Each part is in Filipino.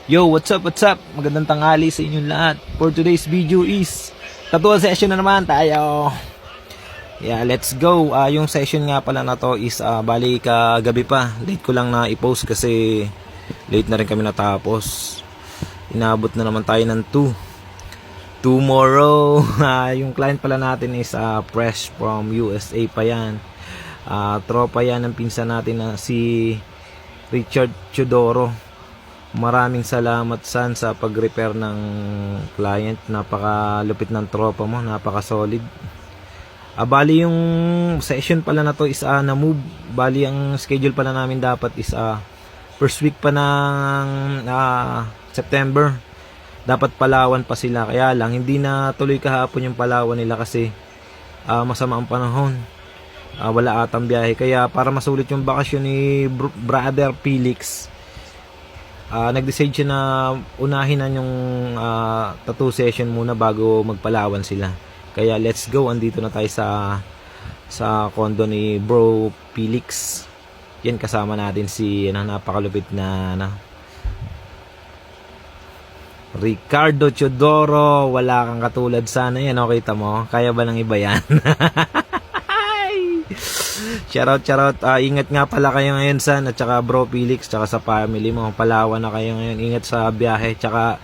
Yo, what's up, what's up? Magandang tanghali sa inyong lahat. For today's video is tattoo session na naman tayo. Yeah, let's go. Yung session nga pala na to is bali kagabi pa. Late ko lang na i-post kasi late na rin kami natapos. Inabot na naman tayo ng 2 tomorrow. Yung client pala natin is fresh from USA pa yan. Tropa yan ng pinsan natin na si Richard Chodoro. Maraming salamat San sa pag-repair ng client. Napakalupit ng tropa mo, napaka-solid. Bali yung session pala na to is na-move. Bali ang schedule pala namin dapat is first week pa ng September. Dapat Palawan pa sila. Kaya lang hindi na tuloy kahapon yung Palawan nila kasi masama ang panahon. Wala atang biyahe. Kaya para masulit yung bakasyon ni Brother Felix, nag-decide siya na unahin na yung tattoo session muna bago magpalawan sila. Kaya let's go, andito na tayo sa condo ni Bro Felix. Yan, kasama natin si napakalupit na Ricardo Chodoro. Wala kang katulad sana yan, kita mo? Kaya ba ng iba yan? Shoutout. Ingat nga pala kayo ngayon San, at saka Bro Felix, tsaka sa family mo. Palawan na kayo ngayon. Ingat sa biyahe, tsaka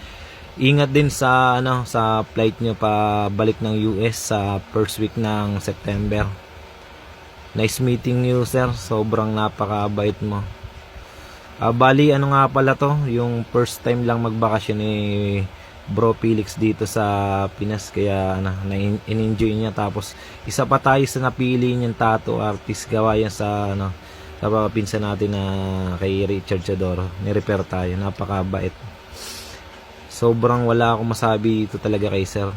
ingat din sa sa flight nyo pa balik ng US sa first week ng September. Nice meeting you sir. Sobrang napakabait mo. Bali nga pala to, yung first time lang magbakasyon ni Bro Felix dito sa Pinas, kaya in-enjoy niya. Tapos isa pa tayo sa napili niyang tattoo artist, gawa yan sa sa pinsan natin na kay Richard Chodoro. Ni-repair tayo, napakabait. Sobrang wala akong masabi dito talaga kay sir.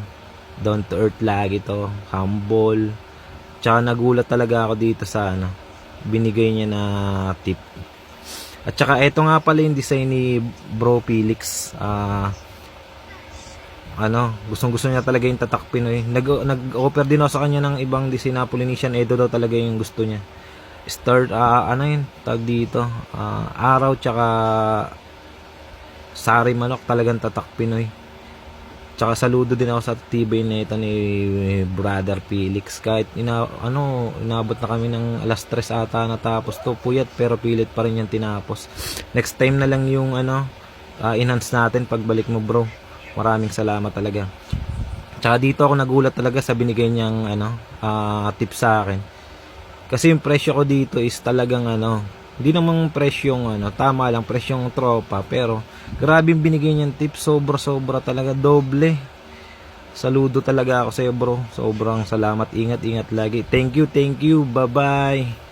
Down to earth lagi to, humble. Tsaka nagulat talaga ako dito sa binigay niya na tip. At tsaka eto nga pala yung design ni Bro Felix. Gustong-gusto niya talaga yung tatak Pinoy. Nag-offer din ako sa kanya ng ibang design na Polynesian. Edo daw talaga yung gusto niya. Tag dito. Araw tsaka sari manok, talagang tatak Pinoy. Tsaka saludo din ako sa tibay na ito ni Brother Felix. Kahit inabot na kami ng alas 3 ata natapos to. Puyat pero pilit pa rin yung tinapos. Next time na lang yung enhance natin pagbalik mo bro. Maraming salamat talaga. Tsaka dito ako nagulat talaga sa binigay niyang tip sa akin. Kasi yung presyo ko dito is talagang hindi namang presyong tama lang, presyong tropa, pero grabe yung binigay niyang tip, sobra talaga, doble. Saludo talaga ako sa iyo bro. Sobrang salamat. Ingat lagi. Thank you. Bye-bye.